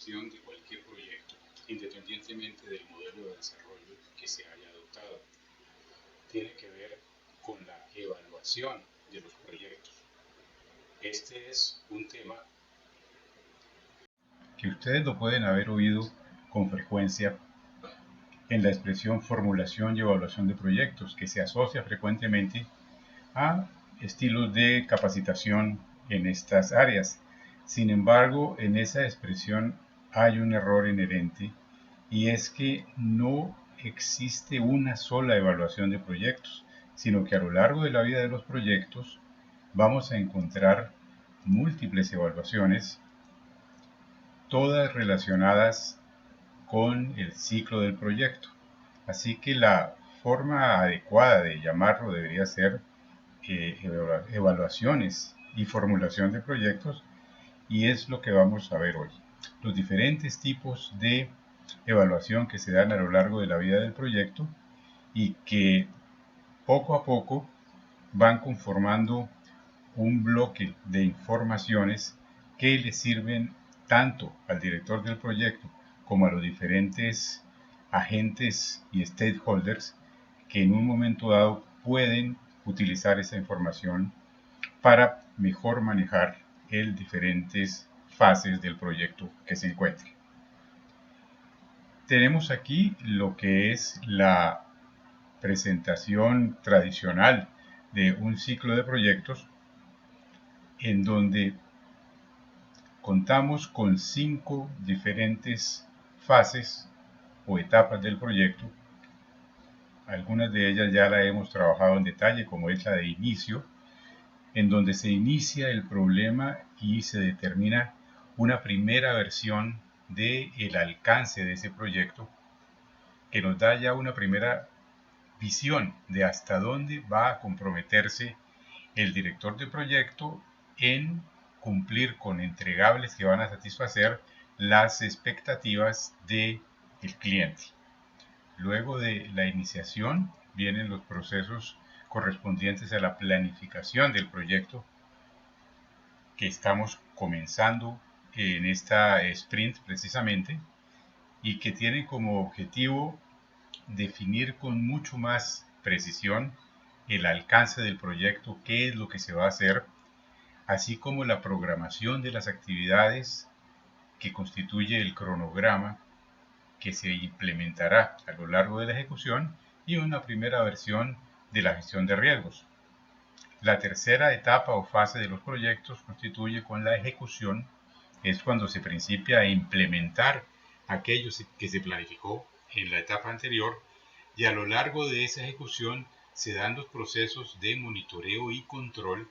gestión de cualquier proyecto, independientemente del modelo de desarrollo que se haya adoptado, tiene que ver con la evaluación de los proyectos. Este es un tema que ustedes lo pueden haber oído con frecuencia en la expresión formulación y evaluación de proyectos, que se asocia frecuentemente a estilos de capacitación en estas áreas. Sin embargo, en esa expresión hay un error inherente, y es que no existe una sola evaluación de proyectos, sino que a lo largo de la vida de los proyectos vamos a encontrar múltiples evaluaciones, todas relacionadas con el ciclo del proyecto. Así que la forma adecuada de llamarlo debería ser evaluaciones y formulación de proyectos, y es lo que vamos a ver hoy. Los diferentes tipos de evaluación que se dan a lo largo de la vida del proyecto y que poco a poco van conformando un bloque de informaciones que le sirven tanto al director del proyecto como a los diferentes agentes y stakeholders que en un momento dado pueden utilizar esa información para mejor manejar las diferentes fases del proyecto que se encuentre. Tenemos aquí lo que es la presentación tradicional de un ciclo de proyectos, en donde contamos con 5 diferentes fases o etapas del proyecto. Algunas de ellas ya la hemos trabajado en detalle, como es la de inicio, en donde se inicia el problema y se determina una primera versión del alcance de ese proyecto, que nos da ya una primera visión de hasta dónde va a comprometerse el director de proyecto en cumplir con entregables que van a satisfacer las expectativas del cliente. Luego de la iniciación vienen los procesos correspondientes a la planificación del proyecto, que estamos comenzando en esta sprint precisamente, y que tiene como objetivo definir con mucho más precisión el alcance del proyecto, qué es lo que se va a hacer, así como la programación de las actividades que constituye el cronograma que se implementará a lo largo de la ejecución, y una primera versión de la gestión de riesgos. La tercera etapa o fase de los proyectos constituye con la ejecución, es cuando se principia a implementar aquello que se planificó en la etapa anterior, y a lo largo de esa ejecución se dan los procesos de monitoreo y control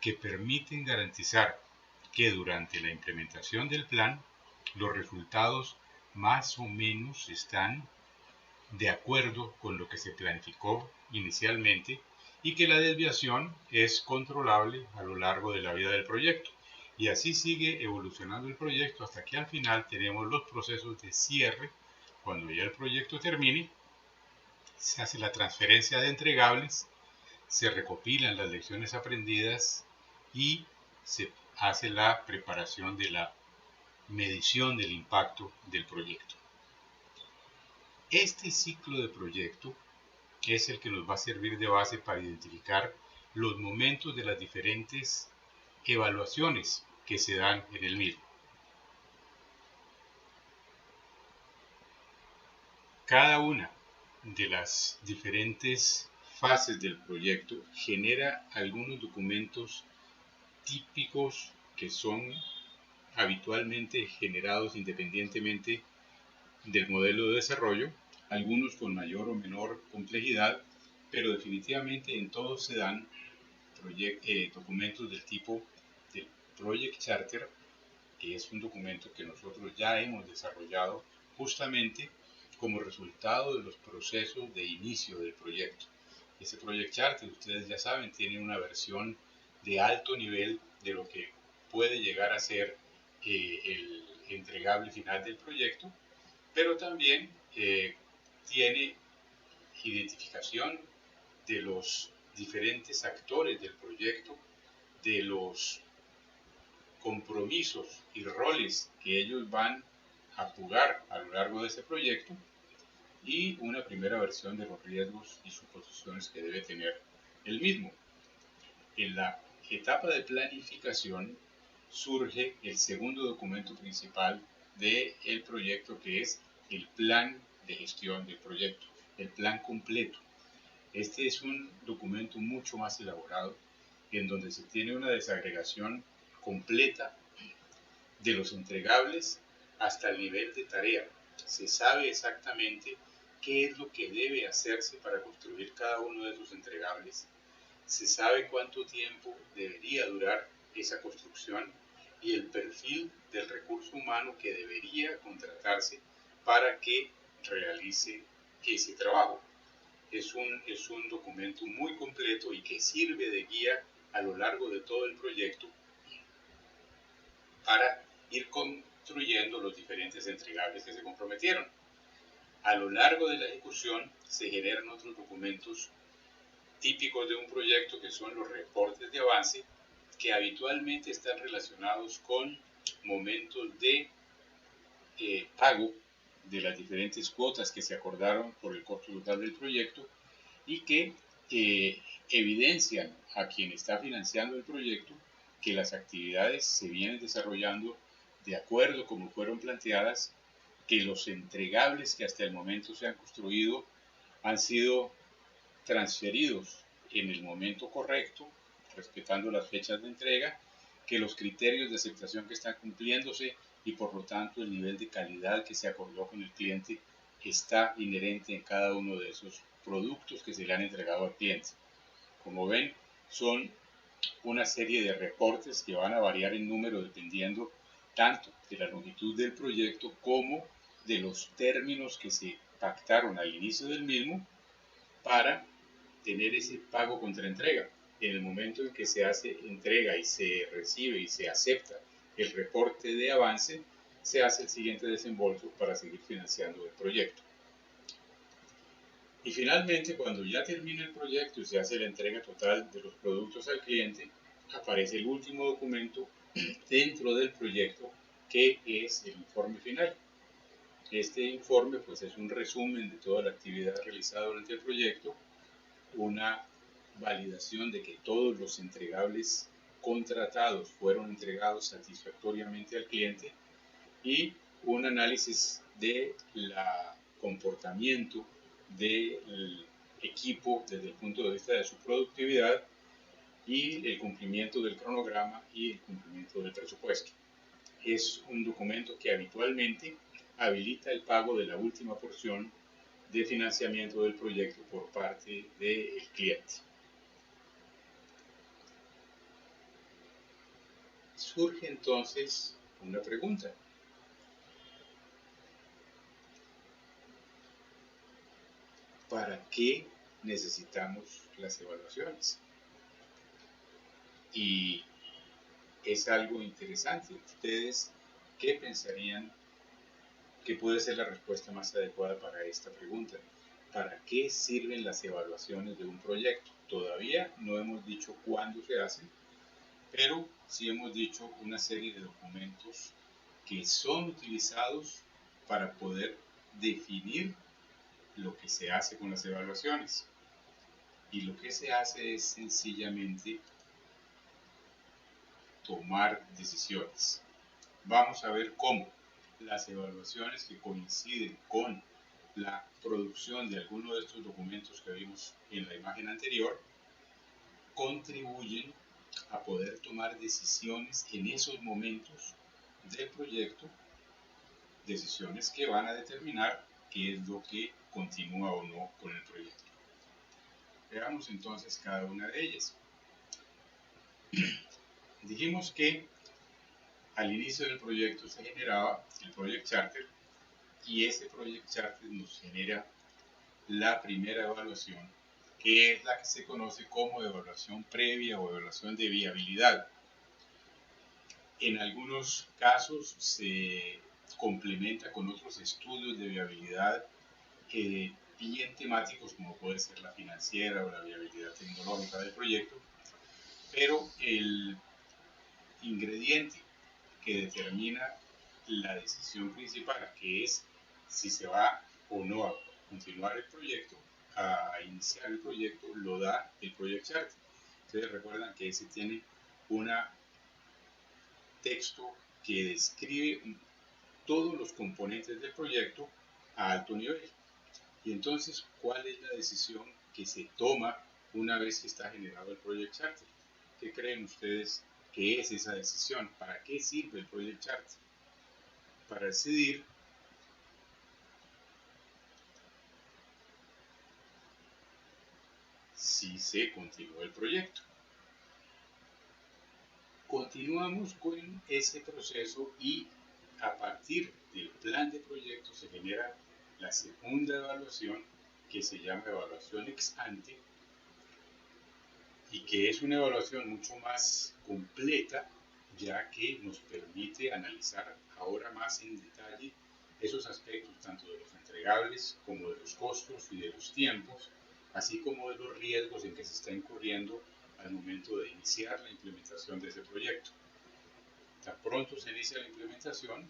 que permiten garantizar que durante la implementación del plan los resultados más o menos están de acuerdo con lo que se planificó inicialmente, y que la desviación es controlable a lo largo de la vida del proyecto. Y así sigue evolucionando el proyecto hasta que al final tenemos los procesos de cierre. Cuando ya el proyecto termine, se hace la transferencia de entregables, se recopilan las lecciones aprendidas y se hace la preparación de la medición del impacto del proyecto. Este ciclo de proyecto es el que nos va a servir de base para identificar los momentos de las diferentes evaluaciones que se dan en el mismo. Cada una de las diferentes fases del proyecto genera algunos documentos típicos que son habitualmente generados independientemente del modelo de desarrollo, algunos con mayor o menor complejidad, pero definitivamente en todos se dan documentos del tipo del Project Charter, que es un documento que nosotros ya hemos desarrollado justamente como resultado de los procesos de inicio del proyecto. Ese Project Charter, ustedes ya saben, tiene una versión de alto nivel de lo que puede llegar a ser el entregable final del proyecto, pero también tiene identificación de los diferentes actores del proyecto, de los compromisos y roles que ellos van a jugar a lo largo de ese proyecto y una primera versión de los riesgos y suposiciones que debe tener el mismo. En la etapa de planificación surge el segundo documento principal del proyecto, que es el plan de gestión del proyecto, el plan completo. Este es un documento mucho más elaborado en donde se tiene una desagregación completa de los entregables hasta el nivel de tarea. Se sabe exactamente qué es lo que debe hacerse para construir cada uno de esos entregables. Se sabe cuánto tiempo debería durar esa construcción y el perfil del recurso humano que debería contratarse para que realice ese trabajo. Es un documento muy completo y que sirve de guía a lo largo de todo el proyecto para ir construyendo los diferentes entregables que se comprometieron. A lo largo de la ejecución se generan otros documentos típicos de un proyecto, que son los reportes de avance, que habitualmente están relacionados con momentos de pago de las diferentes cuotas que se acordaron por el costo total del proyecto y que evidencian a quien está financiando el proyecto que las actividades se vienen desarrollando de acuerdo como fueron planteadas, que los entregables que hasta el momento se han construido han sido transferidos en el momento correcto, respetando las fechas de entrega, que los criterios de aceptación que están cumpliéndose y por lo tanto el nivel de calidad que se acordó con el cliente está inherente en cada uno de esos productos que se le han entregado al cliente. Como ven, son una serie de reportes que van a variar en número dependiendo tanto de la longitud del proyecto como de los términos que se pactaron al inicio del mismo para tener ese pago contra entrega. En el momento en que se hace entrega y se recibe y se acepta el reporte de avance, se hace el siguiente desembolso para seguir financiando el proyecto. Y finalmente, cuando ya termina el proyecto y se hace la entrega total de los productos al cliente, aparece el último documento dentro del proyecto, que es el informe final. Este informe pues es un resumen de toda la actividad realizada durante el proyecto, una validación de que todos los entregables contratados fueron entregados satisfactoriamente al cliente y un análisis de la comportamiento del equipo desde el punto de vista de su productividad y el cumplimiento del cronograma y el cumplimiento del presupuesto. Es un documento que habitualmente habilita el pago de la última porción de financiamiento del proyecto por parte del cliente. Surge entonces una pregunta. ¿Para qué necesitamos las evaluaciones? Y es algo interesante. ¿Ustedes qué pensarían que puede ser la respuesta más adecuada para esta pregunta? ¿Para qué sirven las evaluaciones de un proyecto? Todavía no hemos dicho cuándo se hacen, pero sí hemos dicho una serie de documentos que son utilizados para poder definir lo que se hace con las evaluaciones. Y lo que se hace es sencillamente tomar decisiones. Vamos a ver cómo las evaluaciones que coinciden con la producción de alguno de estos documentos que vimos en la imagen anterior contribuyen a poder tomar decisiones en esos momentos del proyecto, decisiones que van a determinar qué es lo que continúa o no con el proyecto. Veamos entonces cada una de ellas. Dijimos que al inicio del proyecto se generaba el Project Charter y ese Project Charter nos genera la primera evaluación, que es la que se conoce como evaluación previa o evaluación de viabilidad. En algunos casos se complementa con otros estudios de viabilidad bien temáticos, como puede ser la financiera o la viabilidad tecnológica del proyecto, pero el ingrediente que determina la decisión principal, que es si se va o no a continuar el proyecto, a iniciar el proyecto, lo da el Project Chart. Ustedes recuerdan que ese tiene un texto que describe todos los componentes del proyecto a alto nivel. Y entonces, ¿cuál es la decisión que se toma una vez que está generado el Project Charter? ¿Qué creen ustedes que es esa decisión? ¿Para qué sirve el Project Charter? Para decidir si se continúa el proyecto. Continuamos con ese proceso y a partir del plan de proyecto se genera la segunda evaluación, que se llama evaluación ex ante, y que es una evaluación mucho más completa, ya que nos permite analizar ahora más en detalle esos aspectos tanto de los entregables como de los costos y de los tiempos, así como de los riesgos en que se está incurriendo al momento de iniciar la implementación de ese proyecto. Tan pronto se inicia la implementación,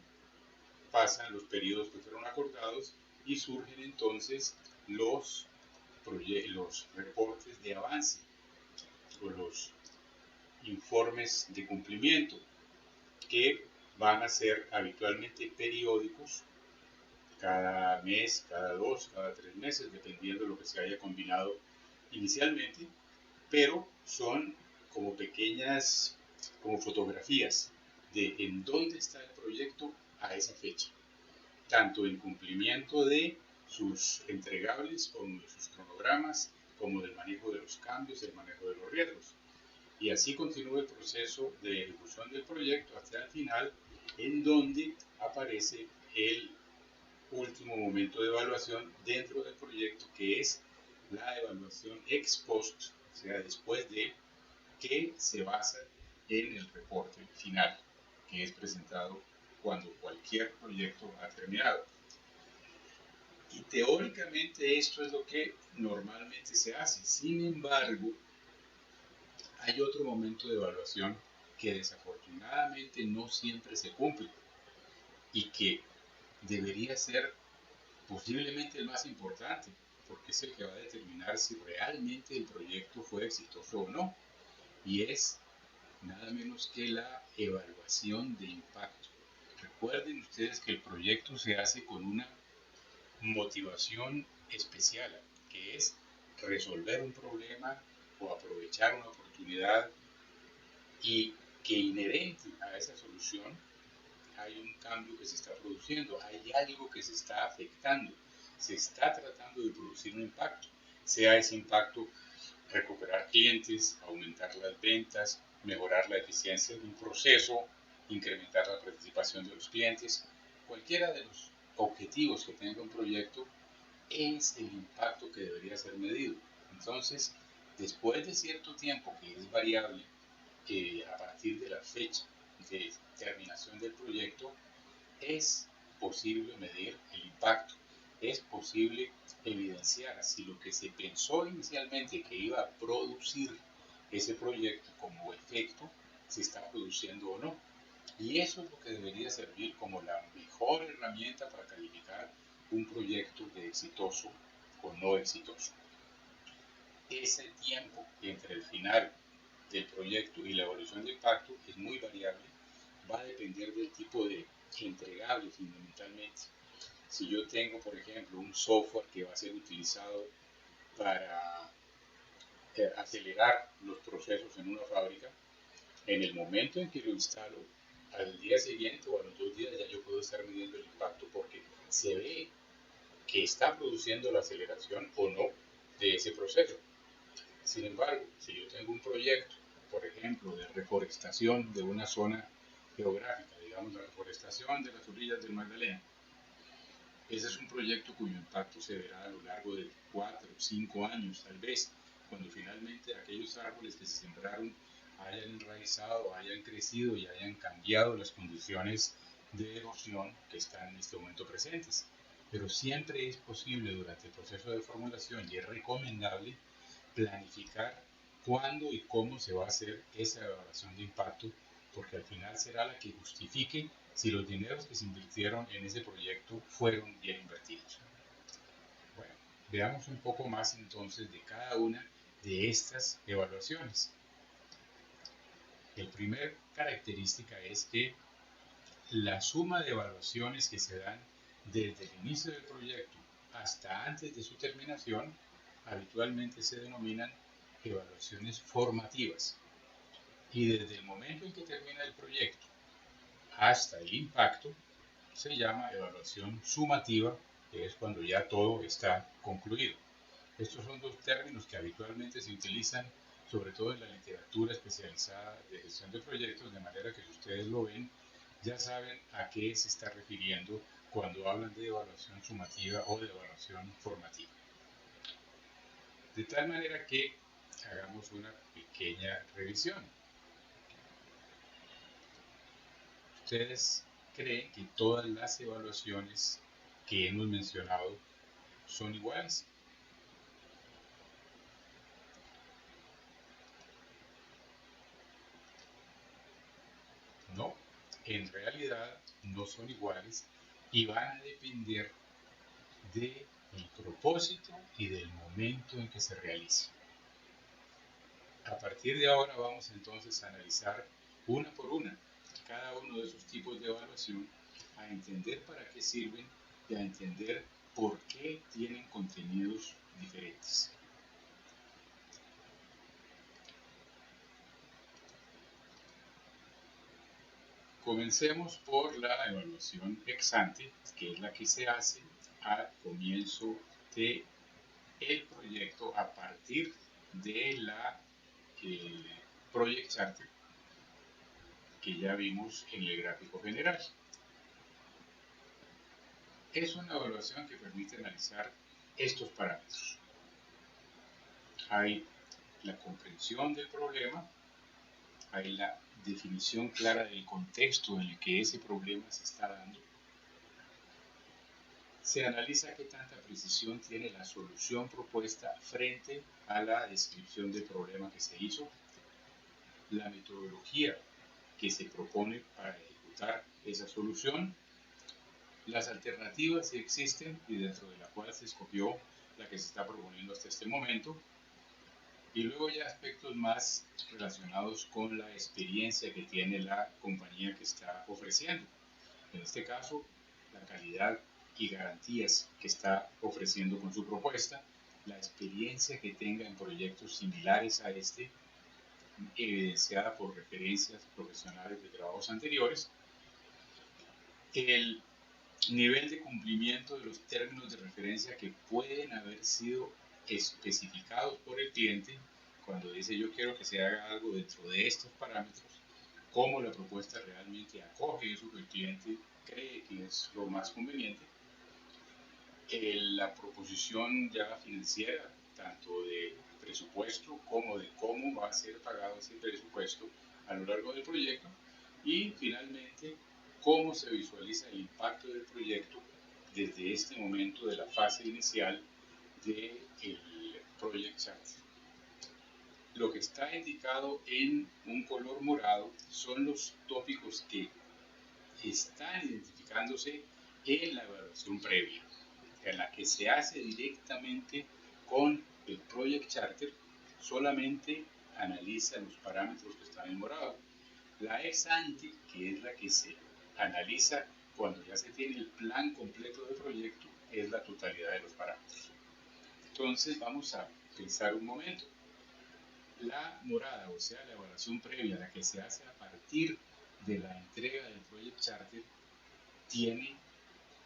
pasan los periodos que fueron acordados y surgen entonces los reportes de avance o los informes de cumplimiento, que van a ser habitualmente periódicos, cada mes, cada 2, cada 3 meses, dependiendo de lo que se haya combinado inicialmente, pero son como pequeñas, como fotografías de en dónde está el proyecto a esa fecha, tanto en cumplimiento de sus entregables como de sus cronogramas, como del manejo de los cambios, el manejo de los riesgos. Y así continúa el proceso de ejecución del proyecto hasta el final, en donde aparece el último momento de evaluación dentro del proyecto, que es la evaluación ex post, o sea, después de que se basa en el reporte final, que es presentado cuando cualquier proyecto ha terminado. Y teóricamente esto es lo que normalmente se hace. Sin embargo, hay otro momento de evaluación que desafortunadamente no siempre se cumple y que debería ser posiblemente el más importante, porque es el que va a determinar si realmente el proyecto fue exitoso o no, y es nada menos que la evaluación de impacto. Recuerden ustedes que el proyecto se hace con una motivación especial, que es resolver un problema o aprovechar una oportunidad, y que inherente a esa solución hay un cambio que se está produciendo, hay algo que se está afectando, se está tratando de producir un impacto, sea ese impacto recuperar clientes, aumentar las ventas, mejorar la eficiencia de un proceso, incrementar la participación de los clientes, cualquiera de los objetivos que tenga un proyecto es el impacto que debería ser medido. Entonces, después de cierto tiempo, que es variable, a partir de la fecha de terminación del proyecto, es posible medir el impacto, es posible evidenciar si lo que se pensó inicialmente que iba a producir ese proyecto como efecto se está produciendo o no. Y eso es lo que debería servir como la mejor herramienta para calificar un proyecto de exitoso o no exitoso. Ese tiempo entre el final del proyecto y la evaluación de impacto es muy variable, va a depender del tipo de entregable fundamentalmente. Si yo tengo, por ejemplo, un software que va a ser utilizado para acelerar los procesos en una fábrica, en el momento en que lo instalo, al día siguiente o a los 2 días ya yo puedo estar midiendo el impacto, porque se ve que está produciendo la aceleración o no de ese proceso. Sin embargo, si yo tengo un proyecto, por ejemplo, de reforestación de una zona geográfica, digamos la reforestación de las orillas del Magdalena, ese es un proyecto cuyo impacto se verá a lo largo de 4 o 5 años, tal vez, cuando finalmente aquellos árboles que se sembraron hayan enraizado, hayan crecido y hayan cambiado las condiciones de erosión que están en este momento presentes. Pero siempre es posible durante el proceso de formulación y es recomendable planificar cuándo y cómo se va a hacer esa evaluación de impacto porque al final será la que justifique si los dineros que se invirtieron en ese proyecto fueron bien invertidos. Bueno, veamos un poco más entonces de cada una de estas evaluaciones. La primera característica es que la suma de evaluaciones que se dan desde el inicio del proyecto hasta antes de su terminación habitualmente se denominan evaluaciones formativas. Y desde el momento en que termina el proyecto hasta el impacto se llama evaluación sumativa, que es cuando ya todo está concluido. Estos son dos términos que habitualmente se utilizan sobre todo en la literatura especializada de gestión de proyectos, de manera que si ustedes lo ven, ya saben a qué se está refiriendo cuando hablan de evaluación sumativa o de evaluación formativa. De tal manera que hagamos una pequeña revisión. ¿Ustedes creen que todas las evaluaciones que hemos mencionado son iguales? No, en realidad no son iguales y van a depender del propósito y del momento en que se realice. A partir de ahora vamos entonces a analizar una por una cada uno de esos tipos de evaluación, a entender para qué sirven y a entender por qué tienen contenidos diferentes. Comencemos por la evaluación ex ante, que es la que se hace al comienzo del proyecto a partir de la Project Charter que ya vimos en el gráfico general. Es una evaluación que permite analizar estos parámetros. Hay la comprensión del problema, hay la definición clara del contexto en el que ese problema se está dando. Se analiza qué tanta precisión tiene la solución propuesta frente a la descripción del problema que se hizo, la metodología que se propone para ejecutar esa solución, las alternativas si existen y dentro de la cual se escogió la que se está proponiendo hasta este momento, y luego ya aspectos más relacionados con la experiencia que tiene la compañía que está ofreciendo. En este caso, la calidad y garantías que está ofreciendo con su propuesta, la experiencia que tenga en proyectos similares a este, evidenciada por referencias profesionales de trabajos anteriores, el nivel de cumplimiento de los términos de referencia que pueden haber sido especificados por el cliente cuando dice yo quiero que se haga algo dentro de estos parámetros, cómo la propuesta realmente acoge eso que el cliente cree que es lo más conveniente, la proposición ya financiera, tanto de presupuesto como de cómo va a ser pagado ese presupuesto a lo largo del proyecto, y finalmente cómo se visualiza el impacto del proyecto desde este momento de la fase inicial del Project Chart. Lo que está indicado en un color morado son los tópicos que están identificándose en la evaluación previa, en la que se hace directamente con el Project Charter, solamente analiza los parámetros que están en morado. La ex ante, que es la que se analiza cuando ya se tiene el plan completo de proyecto, es la totalidad de los parámetros. Entonces vamos a pensar un momento. La morada, o sea, la evaluación previa, la que se hace a partir de la entrega del Project Charter, tiene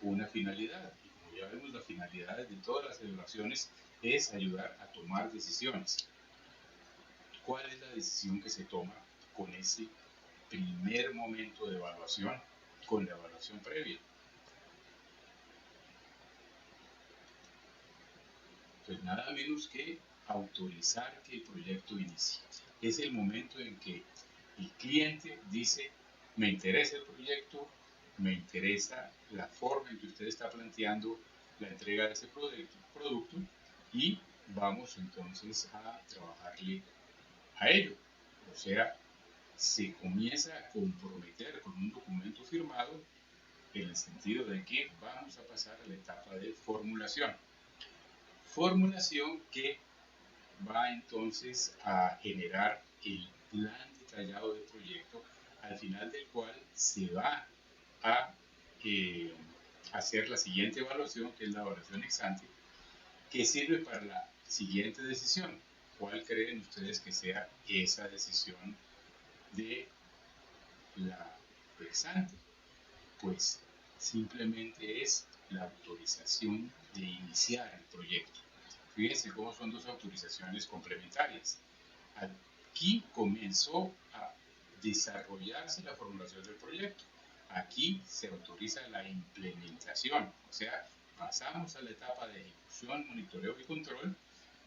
una finalidad. Y como ya vemos, la finalidad de todas las evaluaciones es ayudar a tomar decisiones. ¿Cuál es la decisión que se toma con ese primer momento de evaluación, con la evaluación previa? Pues nada menos que autorizar que el proyecto inicie. Es el momento en que el cliente dice, me interesa el proyecto, me interesa la forma en que usted está planteando la entrega de ese producto y vamos entonces a trabajarle a ello. O sea, se comienza a comprometer con un documento firmado en el sentido de que vamos a pasar a la etapa de formulación. Formulación que va entonces a generar el plan detallado del proyecto, al final del cual se va a eh, hacer la siguiente evaluación, que es la evaluación ex ante, que sirve para la siguiente decisión. ¿Cuál creen ustedes que sea esa decisión de la ex ante? Pues simplemente es la autorización de iniciar el proyecto. Fíjense cómo son dos autorizaciones complementarias. Aquí comenzó a desarrollarse la formulación del proyecto. Aquí se autoriza la implementación, o sea, pasamos a la etapa de ejecución, monitoreo y control,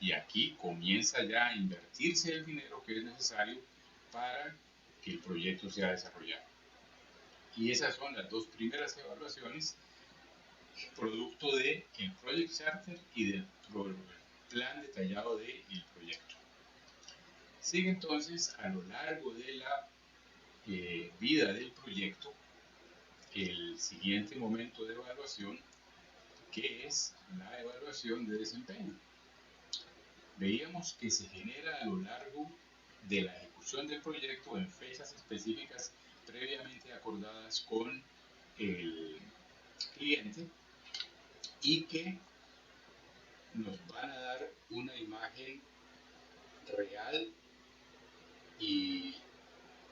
y aquí comienza ya a invertirse el dinero que es necesario para que el proyecto sea desarrollado. Y esas son las dos primeras evaluaciones, producto del Project Charter y del plan detallado del proyecto. Sigue entonces a lo largo de la vida del proyecto el siguiente momento de evaluación, que es la evaluación de desempeño. Veíamos que se genera a lo largo de la ejecución del proyecto en fechas específicas previamente acordadas con el cliente y que nos van a dar una imagen real y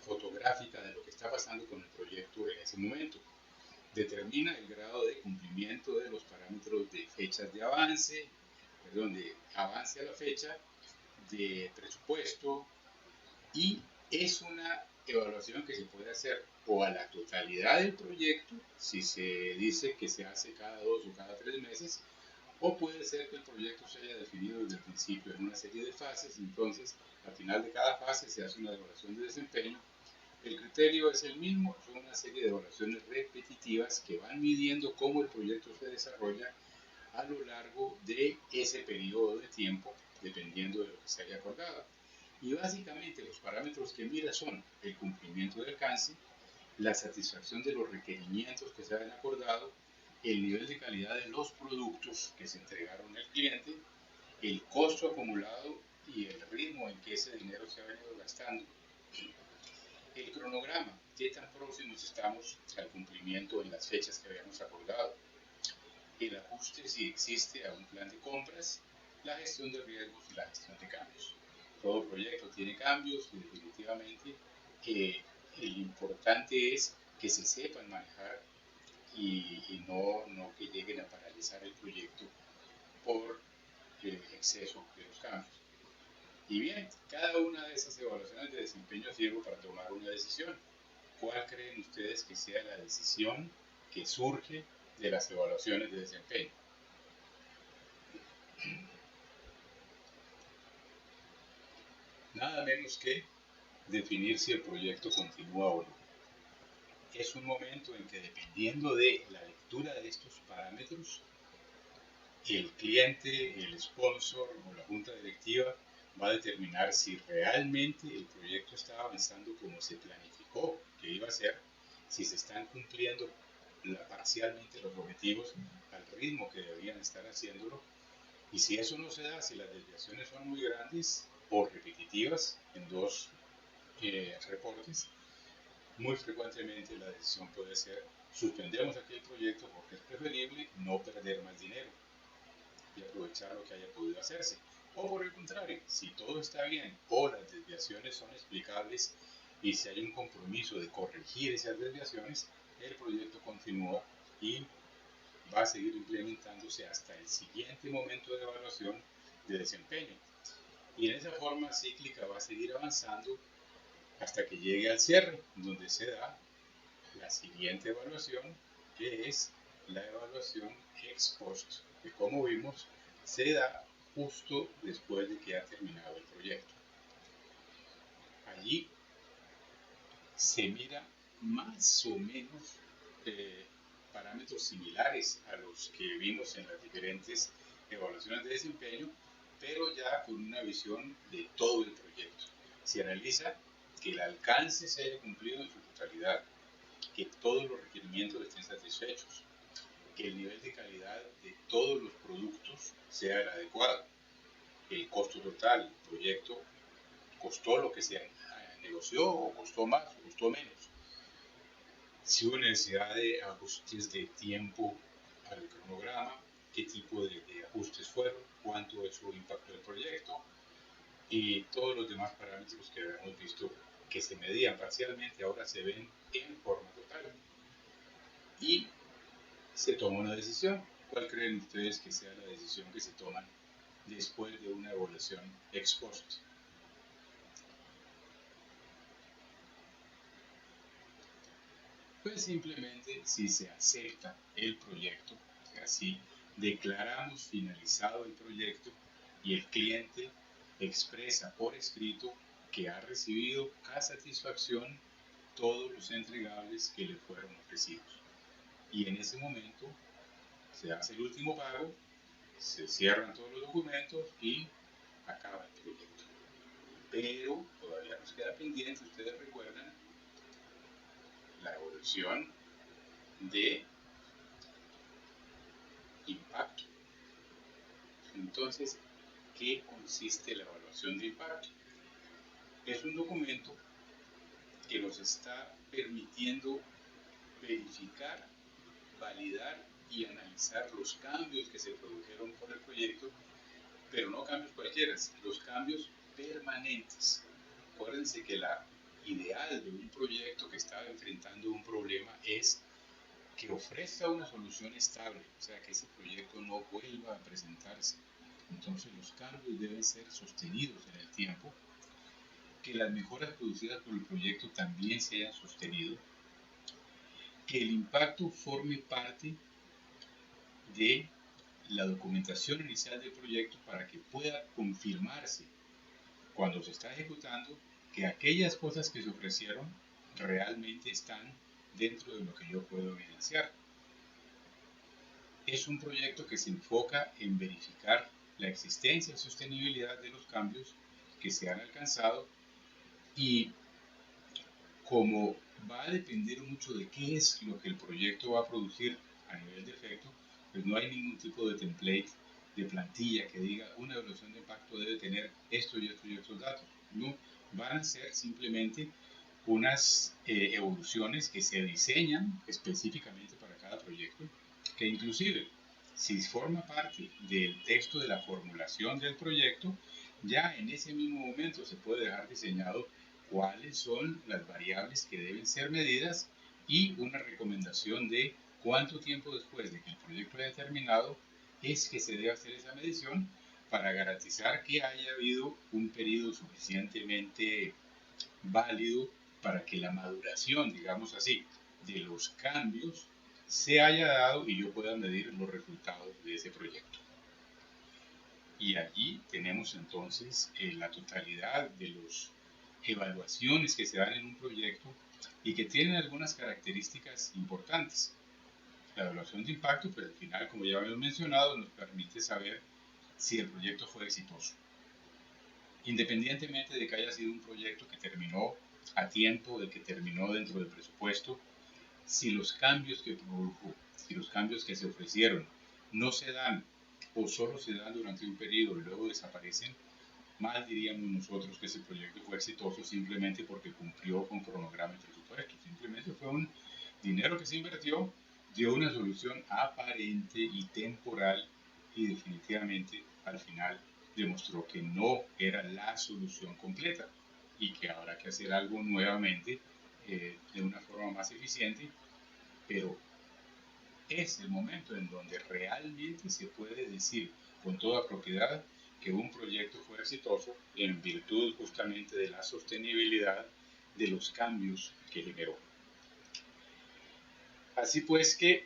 fotográfica de lo que está pasando con el proyecto en ese momento. Determina el grado de cumplimiento de los parámetros de fechas de avance, de avance a la fecha, de presupuesto, y es una evaluación que se puede hacer o a la totalidad del proyecto, si se dice que se hace cada 2 o cada 3 meses, o puede ser que el proyecto se haya definido desde el principio en una serie de fases, entonces al final de cada fase se hace una evaluación de desempeño. El criterio es el mismo, son una serie de evaluaciones repetitivas que van midiendo cómo el proyecto se desarrolla a lo largo de ese periodo de tiempo, dependiendo de lo que se haya acordado. Y básicamente los parámetros que mira son el cumplimiento de alcance, la satisfacción de los requerimientos que se hayan acordado, el nivel de calidad de los productos que se entregaron al cliente, el costo acumulado y el ritmo en que ese dinero se ha venido gastando, el cronograma, qué tan próximos estamos al cumplimiento en las fechas que habíamos acordado, el ajuste si existe a un plan de compras, la gestión de riesgos y la gestión de cambios. Todo proyecto tiene cambios y definitivamente el importante es que se sepan manejar y no que lleguen a paralizar el proyecto por el exceso de los cambios. Y bien, cada una de esas evaluaciones de desempeño sirve para tomar una decisión. ¿Cuál creen ustedes que sea la decisión que surge de las evaluaciones de desempeño? Nada menos que definir si el proyecto continúa o no. Es un momento en que, dependiendo de la lectura de estos parámetros, el cliente, el sponsor o la junta directiva va a determinar si realmente el proyecto está avanzando como se planificó que iba a ser, si se están cumpliendo parcialmente los objetivos al ritmo que deberían estar haciéndolo, y si eso no se da, si las desviaciones son muy grandes o repetitivas en dos reportes, muy frecuentemente la decisión puede ser: suspendemos aquel proyecto porque es preferible no perder más dinero y aprovechar lo que haya podido hacerse. O por el contrario, si todo está bien o las desviaciones son explicables y si hay un compromiso de corregir esas desviaciones, el proyecto continúa y va a seguir implementándose hasta el siguiente momento de evaluación de desempeño. Y en esa forma cíclica va a seguir avanzando hasta que llegue al cierre, donde se da la siguiente evaluación, que es la evaluación ex post, que como vimos se da justo después de que ha terminado el proyecto. Allí se mira más o menos parámetros similares a los que vimos en las diferentes evaluaciones de desempeño, pero ya con una visión de todo el proyecto. Se analiza que el alcance se haya cumplido en su totalidad, que todos los requerimientos estén satisfechos, que el nivel de calidad de todos los productos sea el adecuado, el costo total del proyecto costó lo que se negoció o costó más o costó menos. Si hubo necesidad de ajustes de tiempo al cronograma, qué tipo de ajustes fueron, cuánto eso impactó el proyecto y todos los demás parámetros que habíamos visto que se medían parcialmente ahora se ven en forma total. Y se toma una decisión. ¿Cuál creen ustedes que sea la decisión que se toma después de una evaluación ex post? Pues simplemente si se acepta el proyecto, o sea, si declaramos finalizado el proyecto y el cliente expresa por escrito que ha recibido a satisfacción todos los entregables que le fueron ofrecidos. Y en ese momento se hace el último pago, se cierran todos los documentos y acaba el proyecto. Pero todavía nos queda pendiente, ustedes recuerdan, la evaluación de impacto. Entonces, ¿qué consiste la evaluación de impacto? Es un documento que nos está permitiendo verificar, validar y analizar los cambios que se produjeron por el proyecto, pero no cambios cualquiera, los cambios permanentes. Acuérdense que la ideal de un proyecto que está enfrentando un problema es que ofrezca una solución estable, o sea, que ese proyecto no vuelva a presentarse. Entonces los cambios deben ser sostenidos en el tiempo, que las mejoras producidas por el proyecto también se hayan sostenido, que el impacto forme parte de la documentación inicial del proyecto para que pueda confirmarse cuando se está ejecutando que aquellas cosas que se ofrecieron realmente están dentro de lo que yo puedo evidenciar. Es un proyecto que se enfoca en verificar la existencia y sostenibilidad de los cambios que se han alcanzado y como va a depender mucho de qué es lo que el proyecto va a producir a nivel de efecto, pues no hay ningún tipo de template de plantilla que diga una evaluación de impacto debe tener esto y esto y estos datos. No, van a ser simplemente unas evoluciones que se diseñan específicamente para cada proyecto, que inclusive si forma parte del texto de la formulación del proyecto, ya en ese mismo momento se puede dejar diseñado cuáles son las variables que deben ser medidas y una recomendación de cuánto tiempo después de que el proyecto haya terminado es que se debe hacer esa medición para garantizar que haya habido un periodo suficientemente válido para que la maduración, digamos así, de los cambios se haya dado y yo pueda medir los resultados de ese proyecto. Y allí tenemos entonces la totalidad de las evaluaciones que se dan en un proyecto y que tienen algunas características importantes. La evaluación de impacto, pues al final, como ya habíamos mencionado, nos permite saber si el proyecto fue exitoso. Independientemente de que haya sido un proyecto que terminó a tiempo, de que terminó dentro del presupuesto, si los cambios que produjo, si los cambios que se ofrecieron no se dan o solo se dan durante un periodo y luego desaparecen, mal diríamos nosotros que ese proyecto fue exitoso simplemente porque cumplió con cronograma y presupuesto. Simplemente fue un dinero que se invirtió, dio una solución aparente y temporal y definitivamente al final demostró que no era la solución completa y que habrá que hacer algo nuevamente de una forma más eficiente, pero es el momento en donde realmente se puede decir con toda propiedad que un proyecto fue exitoso en virtud justamente de la sostenibilidad de los cambios que generó. Así pues que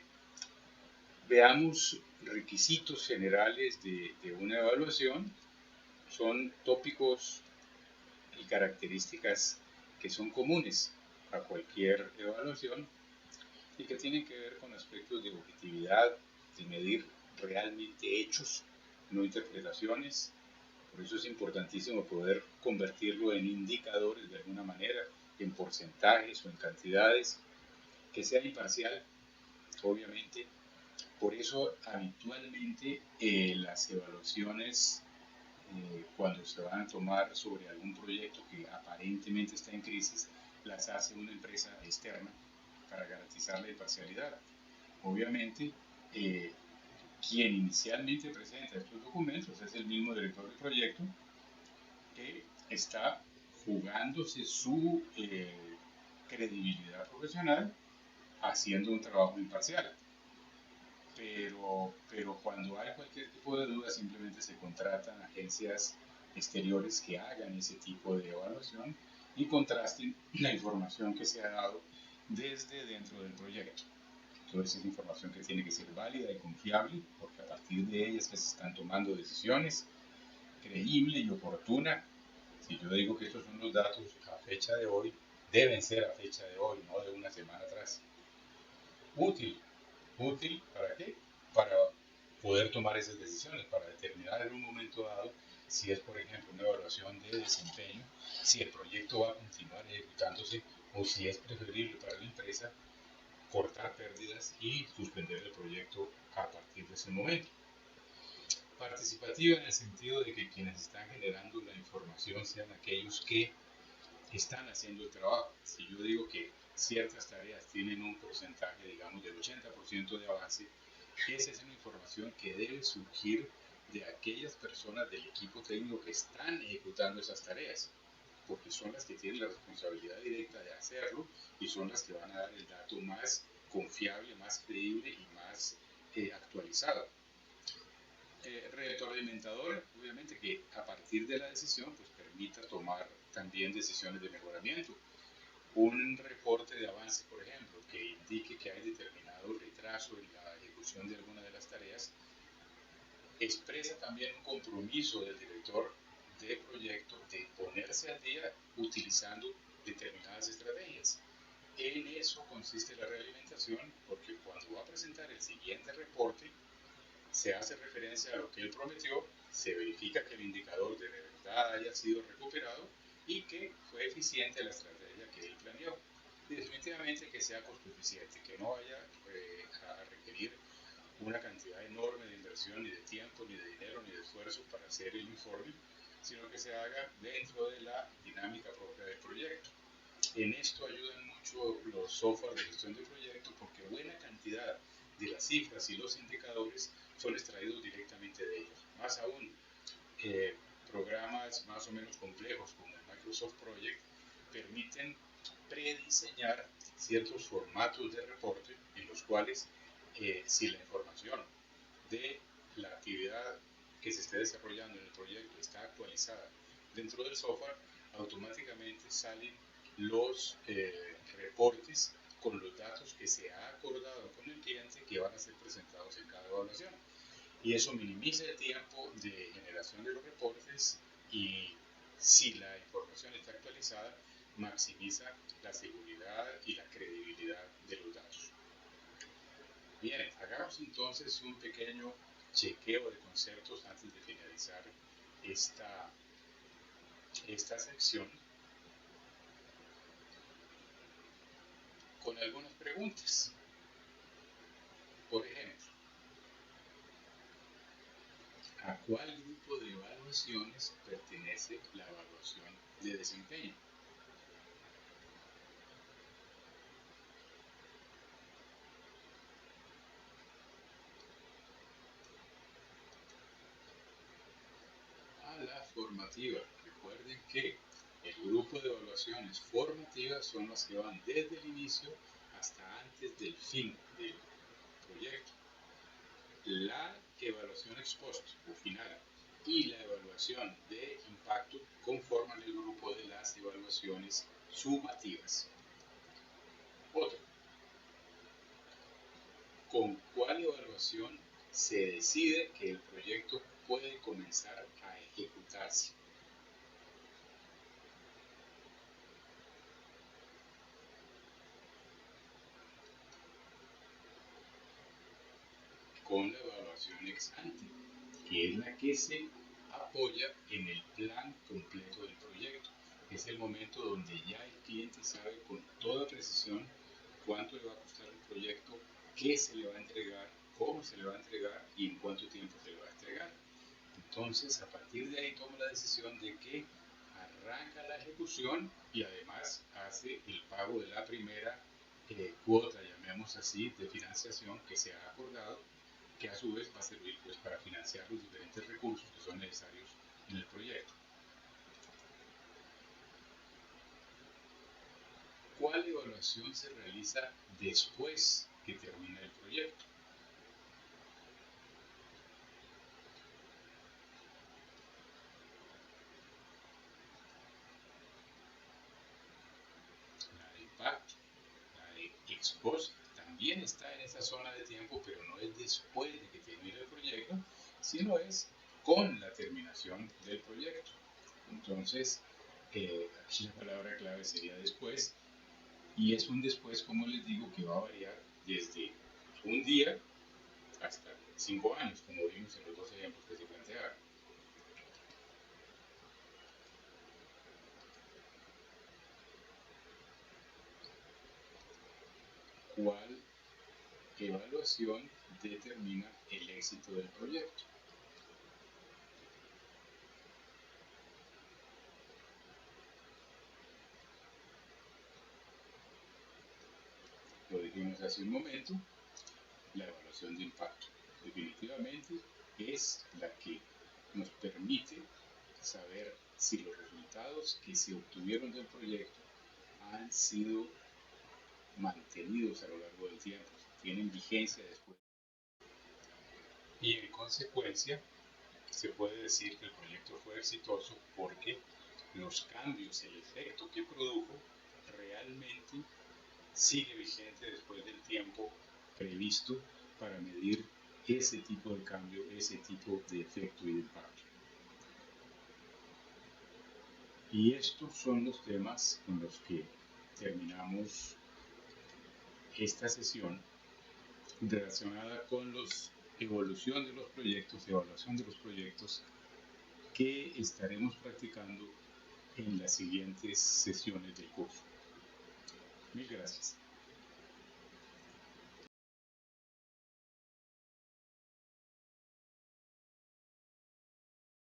veamos requisitos generales de una evaluación. Son tópicos y características que son comunes a cualquier evaluación y que tienen que ver con aspectos de objetividad, de medir realmente hechos, no interpretaciones, Por eso es importantísimo poder convertirlo en indicadores de alguna manera, en porcentajes o en cantidades, que sea imparcial, obviamente. Por eso habitualmente las evaluaciones cuando se van a tomar sobre algún proyecto que aparentemente está en crisis, las hace una empresa externa para garantizar la imparcialidad. Obviamente, eh, quien inicialmente presenta estos documentos es el mismo director del proyecto que está jugándose su credibilidad profesional haciendo un trabajo imparcial. Pero cuando hay cualquier tipo de duda, simplemente se contratan agencias exteriores que hagan ese tipo de evaluación y contrasten la información que se ha dado desde dentro del proyecto. Entonces es información que tiene que ser válida y confiable, porque a partir de ella es que se están tomando decisiones creíble y oportuna. Si yo digo que estos son los datos a fecha de hoy, deben ser a fecha de hoy, no de una semana atrás. Útil. ¿Útil para qué? Para poder tomar esas decisiones, para determinar en un momento dado si es, por ejemplo, una evaluación de desempeño, si el proyecto va a continuar ejecutándose o si es preferible para la empresa cortar pérdidas y suspender el proyecto a partir de ese momento. Participativa en el sentido de que quienes están generando la información sean aquellos que están haciendo el trabajo. Si yo digo que ciertas tareas tienen un porcentaje, digamos, del 80% de avance, esa es una información que debe surgir de aquellas personas del equipo técnico que están ejecutando esas tareas, porque son las que tienen la responsabilidad directa de hacerlo y son las que van a dar el dato más confiable, más creíble y más actualizado. Retroalimentador, obviamente que a partir de la decisión pues permita tomar también decisiones de mejoramiento. Un reporte de avance, por ejemplo, que indique que hay determinado retraso en la ejecución de alguna de las tareas, expresa también un compromiso del director de proyecto de ponerse al día utilizando determinadas estrategias. En eso consiste la realimentación, porque cuando va a presentar el siguiente reporte, se hace referencia a lo que él prometió, se verifica que el indicador de verdad haya sido recuperado y que fue eficiente la estrategia que él planeó. Y definitivamente que sea costo eficiente, que no vaya a requerir una cantidad enorme de inversión, ni de tiempo, ni de dinero, ni de esfuerzo para hacer el informe, sino que se haga dentro de la dinámica propia del proyecto. En esto ayudan mucho los software de gestión de proyectos porque buena cantidad de las cifras y los indicadores son extraídos directamente de ellos. Más aún, programas más o menos complejos como el Microsoft Project permiten prediseñar ciertos formatos de reporte en los cuales si la información de la actividad que se esté desarrollando en el proyecto está actualizada dentro del software, automáticamente salen los reportes con los datos que se ha acordado con el cliente que van a ser presentados en cada evaluación. Y eso minimiza el tiempo de generación de los reportes y si la información está actualizada, maximiza la seguridad y la credibilidad de los datos. Bien, hagamos entonces un pequeño chequeo de conceptos antes de finalizar esta sección con algunas preguntas. Por ejemplo, ¿a cuál grupo de evaluaciones pertenece la evaluación de desempeño? A la formativa. Recuerden que el grupo de evaluaciones formativas son las que van desde el inicio hasta antes del fin del proyecto. La evaluación ex post o final y la evaluación de impacto conforman el grupo de las evaluaciones sumativas. Otro. ¿Con cuál evaluación se decide que el proyecto puede comenzar a ejecutarse? Con la evaluación ex ante, que es la que se apoya en el plan completo del proyecto. Es el momento donde ya el cliente sabe con toda precisión cuánto le va a costar el proyecto, qué se le va a entregar, cómo se le va a entregar y en cuánto tiempo se le va a entregar. Entonces, a partir de ahí toma la decisión de que arranca la ejecución y además hace el pago de la primera cuota, llamemos así, de financiación que se ha acordado, que a su vez va a servir pues, para financiar los diferentes recursos que son necesarios en el proyecto. ¿Cuál evaluación se realiza después que termina el proyecto? La de impacto, la de ex post, también está en esa zona de tiempo, pero no es después de que termine el proyecto, sino es con la terminación del proyecto. Entonces, aquí la palabra clave sería después, y es un después, como les digo, que va a variar desde un día hasta 5 años, como vimos en los dos ejemplos que se plantearon. ¿Cuál evaluación determina el éxito del proyecto? Lo dijimos hace un momento, la evaluación de impacto. Definitivamente es la que nos permite saber si los resultados que se obtuvieron del proyecto han sido mantenidos a lo largo del tiempo, tienen vigencia después. Y en consecuencia, se puede decir que el proyecto fue exitoso porque los cambios, el efecto que produjo, realmente sigue vigente después del tiempo previsto para medir ese tipo de cambio, ese tipo de efecto y de impacto. Y estos son los temas con los que terminamos esta sesión relacionada con la evolución de los proyectos, evaluación de los proyectos que estaremos practicando en las siguientes sesiones del curso. Mil gracias.